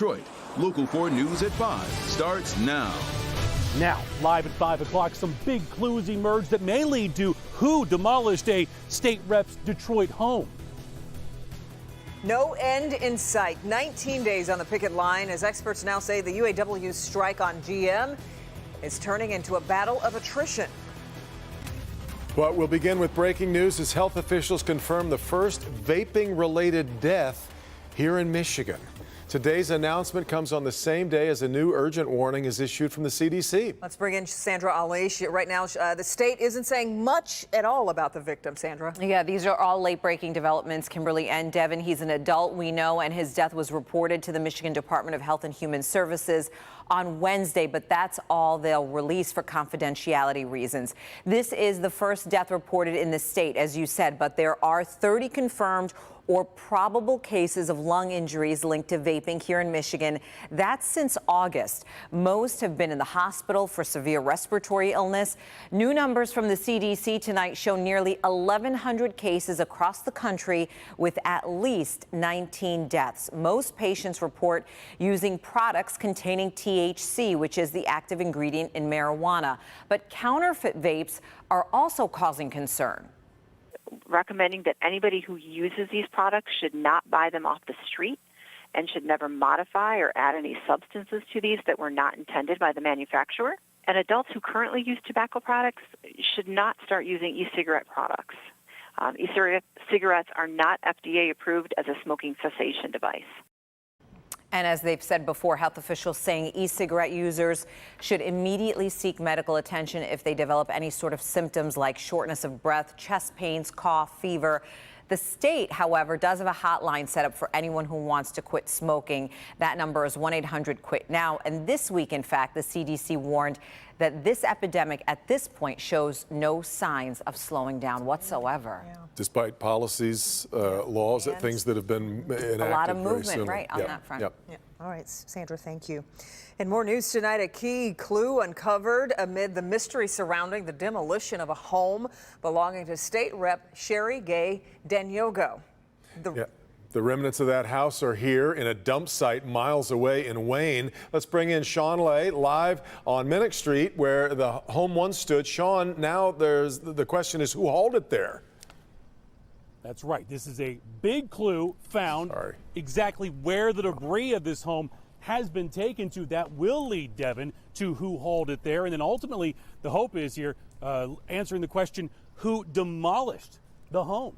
Detroit. Local 4 News at 5 starts now. Now, live at 5 o'clock, some big clues emerge that may lead to who demolished a state rep's Detroit home. No end in sight. 19 days on the picket line as experts now say the UAW's strike on GM is turning into a battle of attrition. But we'll begin with breaking news as health officials confirm the first vaping-related death here in Michigan. Today's announcement comes on the same day as a new urgent warning is issued from the CDC. Let's bring in Sandra Ali. Right now, the state isn't saying much at all about the victim, Sandra. Yeah, these are all late-breaking developments, Kimberly and Devin. He's an adult, we know, and his death was reported to the Michigan Department of Health and Human Services on Wednesday, but that's all they'll release for confidentiality reasons. This is the first death reported in the state, as you said, but there are 30 confirmed or probable cases of lung injuries linked to vaping here in Michigan. That's since August. Most have been in the hospital for severe respiratory illness. New numbers from the CDC tonight show nearly 1,100 cases across the country with at least 19 deaths. Most patients report using products containing THC, which is the active ingredient in marijuana. But counterfeit vapes are also causing concern. Recommending that anybody who uses these products should not buy them off the street and should never modify or add any substances to these that were not intended by the manufacturer. And adults who currently use tobacco products should not start using e-cigarette products. E-cigarettes are not FDA approved as a smoking cessation device. And as they've said before, health officials saying e-cigarette users should immediately seek medical attention if they develop any sort of symptoms like shortness of breath, chest pains, cough, fever. The state, however, does have a hotline set up for anyone who wants to quit smoking. That number is 1-800-QUIT-NOW. And this week, in fact, the CDC warned that this epidemic at this point shows no signs of slowing down whatsoever. Yeah. Despite policies, laws, things that have been enacted. A lot of very movement, soon. right, on that front. Yep. Yeah. All right, Sandra, thank you. And more news tonight, a key clue uncovered amid the mystery surrounding the demolition of a home belonging to State Rep Sherry Gay Danyogo. The remnants of that house are here in a dump site miles away in Wayne. Let's bring in Sean Lay live on Minnick Street where the home once stood. Sean, now the question is who hauled it there? That's right. This is a big clue found exactly where the debris of this home has been taken to. That will lead Devin to who hauled it there. And then ultimately, the hope is here answering the question, who demolished the home?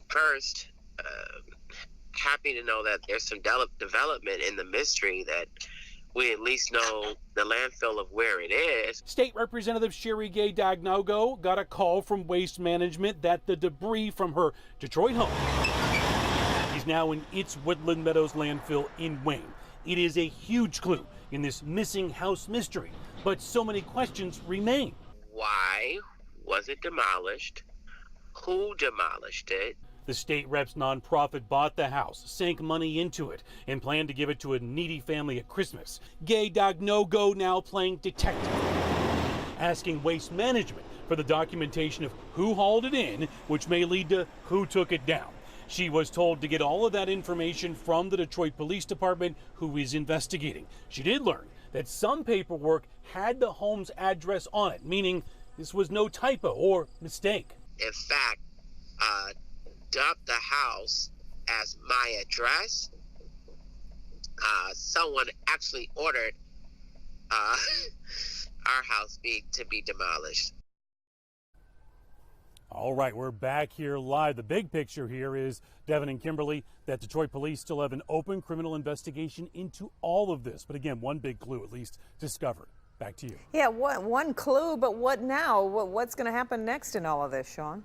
First, happy to know that there's some development in the mystery that we at least know the landfill of where it is. State Representative Sherry Gay Danyogo got a call from Waste Management that the debris from her Detroit home is now in its Woodland Meadows landfill in Wayne. It is a huge clue in this missing house mystery, but so many questions remain. Why was it demolished? Who demolished it? The state rep's nonprofit bought the house, sank money into it, and planned to give it to a needy family at Christmas. Gay Danyogo now playing detective, asking Waste Management for the documentation of who hauled it in, which may lead to who took it down. She was told to get all of that information from the Detroit Police Department, who is investigating. She did learn that some paperwork had the home's address on it, meaning this was no typo or mistake. In fact, dumped the house as my address. Someone actually ordered our house to be demolished. All right, we're back here live. The big picture here is, Devin and Kimberly, that Detroit police still have an open criminal investigation into all of this. But again, one big clue at least discovered. Back to you. Yeah, one clue, but what now? What's going to happen next in all of this, Sean?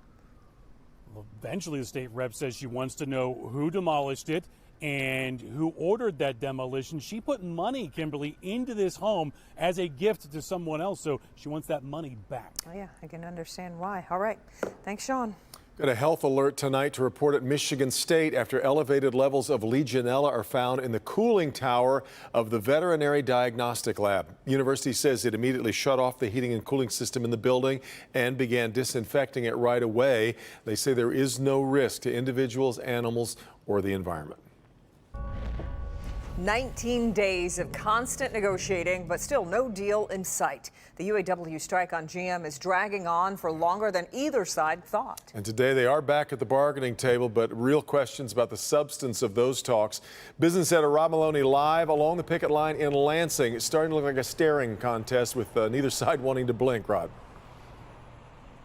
Well, eventually, the state rep says she wants to know who demolished it and who ordered that demolition. She put money, Kimberly, into this home as a gift to someone else, so she wants that money back. Oh, yeah, I can understand why. All right. Thanks, Sean. Got a health alert tonight to report at Michigan State after elevated levels of Legionella are found in the cooling tower of the veterinary diagnostic lab. University says it immediately shut off the heating and cooling system in the building and began disinfecting it right away. They say there is no risk to individuals, animals, or the environment. 19 days of constant negotiating, but still no deal in sight. The UAW strike on GM is dragging on for longer than either side thought. And today they are back at the bargaining table, but real questions about the substance of those talks. Business editor Rob Maloney live along the picket line in Lansing. It's starting to look like a staring contest with neither side wanting to blink, Rod.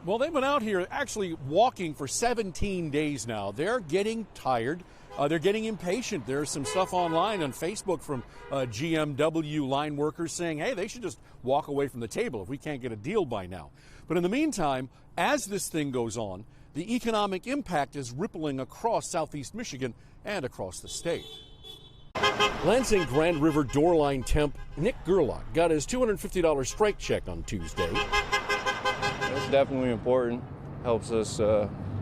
Well, they've been out here actually walking for 17 days now. They're getting tired. They're getting impatient. There's some stuff online on Facebook from GMW line workers saying, hey, they should just walk away from the table if we can't get a deal by now. But in the meantime, as this thing goes on, the economic impact is rippling across southeast Michigan and across the state. Lansing Grand River door line temp Nick Gerlach got his $250 strike check on Tuesday. It's definitely important. Helps us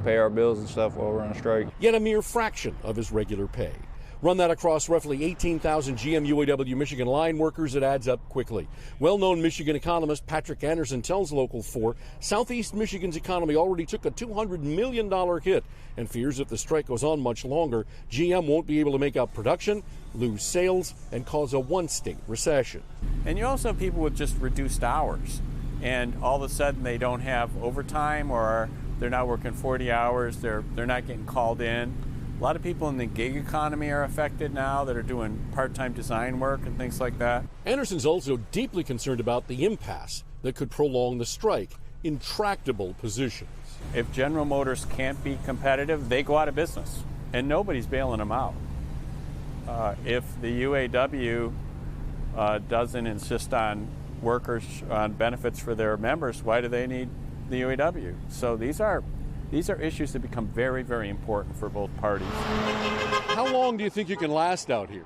pay our bills and stuff while we're on strike. Yet a mere fraction of his regular pay. Run that across roughly 18,000 GM UAW Michigan line workers, it adds up quickly. Well-known Michigan economist Patrick Anderson tells Local 4 Southeast Michigan's economy already took a $200 million hit and fears if the strike goes on much longer, GM won't be able to make up production, lose sales, and cause a one-state recession. And you also have people with just reduced hours, and all of a sudden they don't have overtime, or they're not working 40 hours, they're not getting called in. A lot of people in the gig economy are affected now that are doing part-time design work and things like that. Anderson's also deeply concerned about the impasse that could prolong the strike, intractable positions. If General Motors can't be competitive, they go out of business, and nobody's bailing them out. If the UAW doesn't insist on workers on benefits for their members, why do they need the UAW? So these are issues that become very, very important for both parties. How long do you think you can last out here?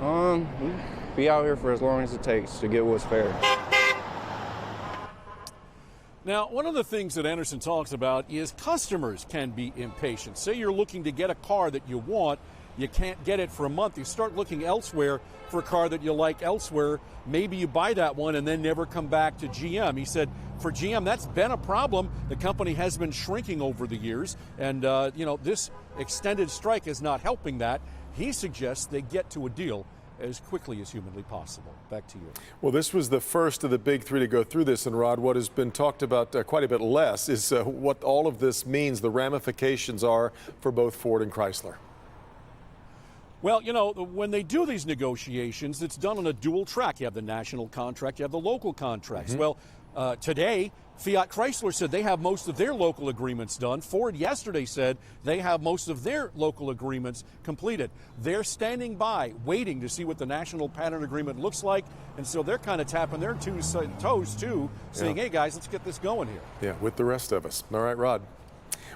We'll be out here for as long as it takes to get what's fair. Now, one of the things that Anderson talks about is customers can be impatient. Say you're looking to get a car that you want, you can't get it for a month. You start looking elsewhere for a car that you like elsewhere. Maybe you buy that one and then never come back to GM. He said for GM, that's been a problem. The company has been shrinking over the years. And, this extended strike is not helping that. He suggests they get to a deal as quickly as humanly possible. Back to you. Well, this was the first of the big three to go through this. And, Rod, what has been talked about quite a bit less is what all of this means, the ramifications are for both Ford and Chrysler. Well, when they do these negotiations, it's done on a dual track. You have the national contract, you have the local contracts. Well, today, Fiat Chrysler said they have most of their local agreements done. Ford yesterday said they have most of their local agreements completed. They're standing by, waiting to see what the national pattern agreement looks like. And so they're kind of tapping their toes, too, saying, hey, guys, let's get this going here. Yeah, with the rest of us. All right, Rod.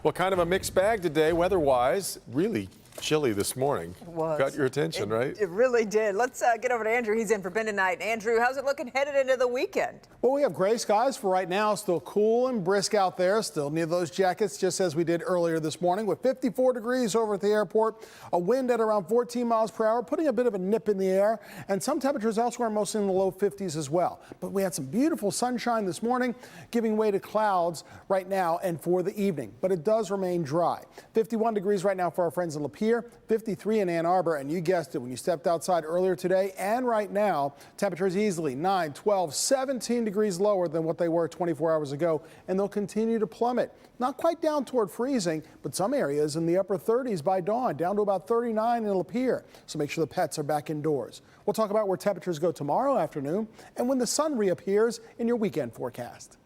Well, kind of a mixed bag today, weather-wise. Really chilly this morning. It was. Got your attention, right? It really did. Let's get over to Andrew. He's in for Ben tonight. Andrew, how's it looking headed into the weekend? Well, we have gray skies for right now. Still cool and brisk out there. Still need those jackets, just as we did earlier this morning, with 54 degrees over at the airport. A wind at around 14 miles per hour, putting a bit of a nip in the air. And some temperatures elsewhere, mostly in the low 50s as well. But we had some beautiful sunshine this morning, giving way to clouds right now and for the evening. But it does remain dry. 51 degrees right now for our friends in Lapeer, 53 in Ann Arbor. And you guessed it, when you stepped outside earlier today and right now, temperatures easily 9, 12, 17 degrees lower than what they were 24 hours ago, and they'll continue to plummet. Not quite down toward freezing, but some areas in the upper 30s by dawn, down to about 39 in Lapeer. So make sure the pets are back indoors. We'll talk about where temperatures go tomorrow afternoon and when the sun reappears in your weekend forecast.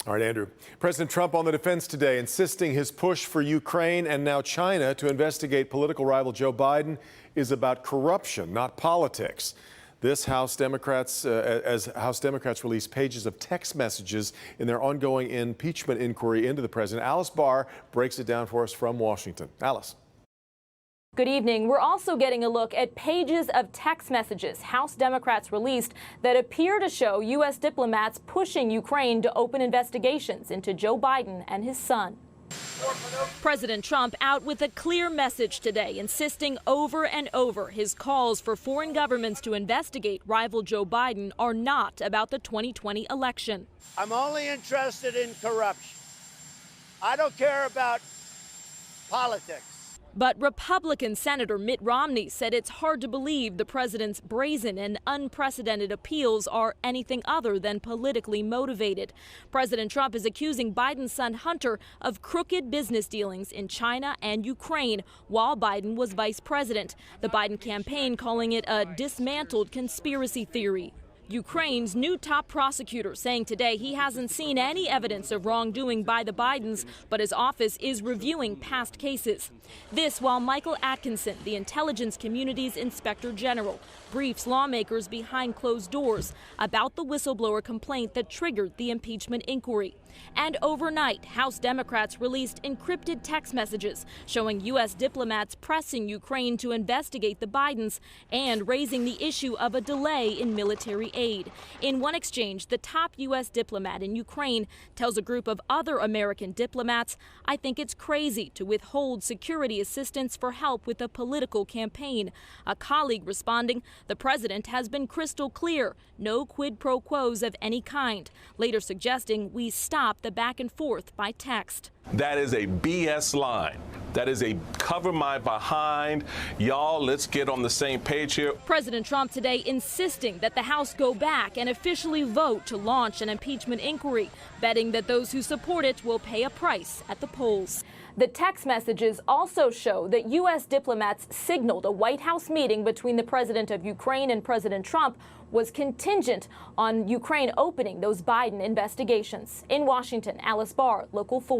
All right, Andrew. President Trump on the defense today, insisting his push for Ukraine and now China to investigate political rival Joe Biden is about corruption, not politics. This House Democrats, as House Democrats release pages of text messages in their ongoing impeachment inquiry into the president. Alice Barr breaks it down for us from Washington. Alice. Good evening. We're also getting a look at pages of text messages House Democrats released that appear to show U.S. diplomats pushing Ukraine to open investigations into Joe Biden and his son. President Trump out with a clear message today, insisting over and over his calls for foreign governments to investigate rival Joe Biden are not about the 2020 election. I'm only interested in corruption. I don't care about politics. But Republican Senator Mitt Romney said it's hard to believe the president's brazen and unprecedented appeals are anything other than politically motivated. President Trump is accusing Biden's son Hunter of crooked business dealings in China and Ukraine while Biden was vice president. The Biden campaign calling it a dismantled conspiracy theory. Ukraine's new top prosecutor saying today he hasn't seen any evidence of wrongdoing by the Bidens, but his office is reviewing past cases. This while Michael Atkinson, the intelligence community's inspector general, briefs lawmakers behind closed doors about the whistleblower complaint that triggered the impeachment inquiry. And overnight, House Democrats released encrypted text messages showing U.S. diplomats pressing Ukraine to investigate the Bidens and raising the issue of a delay in military aid. In one exchange, the top U.S. diplomat in Ukraine tells a group of other American diplomats, "I think it's crazy to withhold security assistance for help with a political campaign." A colleague responding, "The president has been crystal clear, no quid pro quos of any kind," later suggesting we stop the back and forth by text. That is a BS line. That is a cover my behind. Y'all, let's get on the same page here. President Trump today insisting that the House go back and officially vote to launch an impeachment inquiry, betting that those who support it will pay a price at the polls. The text messages also show that U.S. diplomats signaled a White House meeting between the president of Ukraine and President Trump was contingent on Ukraine opening those Biden investigations. In Washington, Alice Barr, Local 4.